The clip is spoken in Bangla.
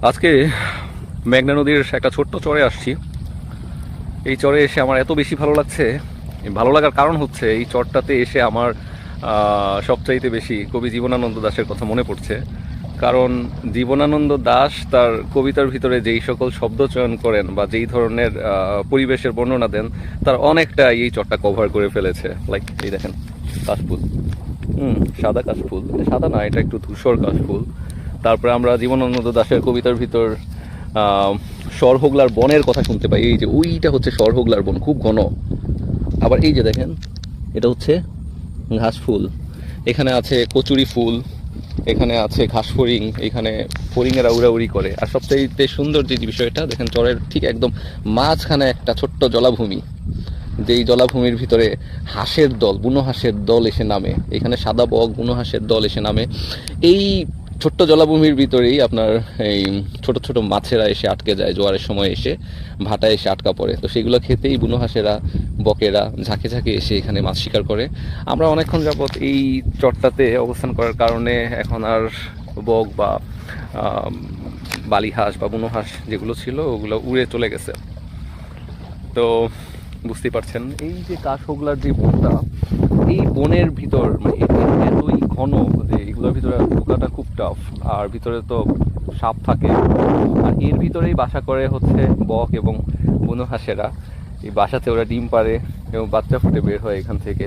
আজকে মেঘনা নদীর একটা ছোট্ট চরে আসছি। এই চরে এসে আমার এত বেশি ভালো লাগছে। ভালো লাগার কারণ হচ্ছে এই চরটাতে এসে আমার সবচাইতে বেশি কবি জীবনানন্দ দাশের কথা মনে পড়ছে। কারণ জীবনানন্দ দাশ তার কবিতার ভিতরে যেই সকল শব্দ চয়ন করেন বা যেই ধরনের পরিবেশের বর্ণনা দেন, তার অনেকটা এই চরটা কভার করে ফেলেছে। লাইক এই দেখেন কাশফুল, সাদা কাশফুল, সাদা না, এটা একটু ধূসর কাশফুল। তারপরে আমরা জীবনানন্দ দাশের কবিতার ভিতর সরহোগলার বনের কথা শুনতে পাই। এই যে ওইটা হচ্ছে সরহোগলার বন, খুব ঘন। আবার এই যে দেখেন, এটা হচ্ছে ঘাস ফুল। এখানে আছে কচুরি ফুল, এখানে আছে ঘাস ফড়িং, এখানে ফড়িংয়েরা উড়াউড়ি করে। আর সবচাইতে সুন্দর যে বিষয়টা দেখেন, চরের ঠিক একদম মাঝখানে একটা ছোট্ট জলাভূমি, যেই জলাভূমির ভিতরে হাঁসের দল, বুনো হাঁসের দল এসে নামে। এখানে সাদা বক, বুনো হাঁসের দল এসে নামে। এই ছোট্ট জলাভূমির ভিতরেই আপনার এই ছোট ছোট মাছেরা এসে আটকে যায়, জোয়ারের সময় এসে ভাটায় এসে আটকা পড়ে। তো সেগুলো খেতেই বুনো হাঁসেরা, বকেরা ঝাঁকে ঝাঁকে এসে এখানে মাছ শিকার করে। আমরা অনেকক্ষণ যাবৎ এই চরটাতে অবস্থান করার কারণে এখন আর বক বা বালি হাঁস বা বুনো হাঁস যেগুলো ছিল ওগুলো উড়ে চলে গেছে। তো বুঝতেই পারছেন, এই যে কাশহোগলার যে বনটা, এই বনের ভিতর মানে এতই ঘন যে এগুলোর ভিতরে ঢোকাটা খুব টাফ। আর ভিতরে তো সাপ থাকে, আর এর ভিতরেই বাসা করে হচ্ছে বক এবং বুনো হাঁসেরা। এই বাসাতে ওরা ডিম পাড়ে এবং বাচ্চা ফুটে বের হয় এখান থেকে।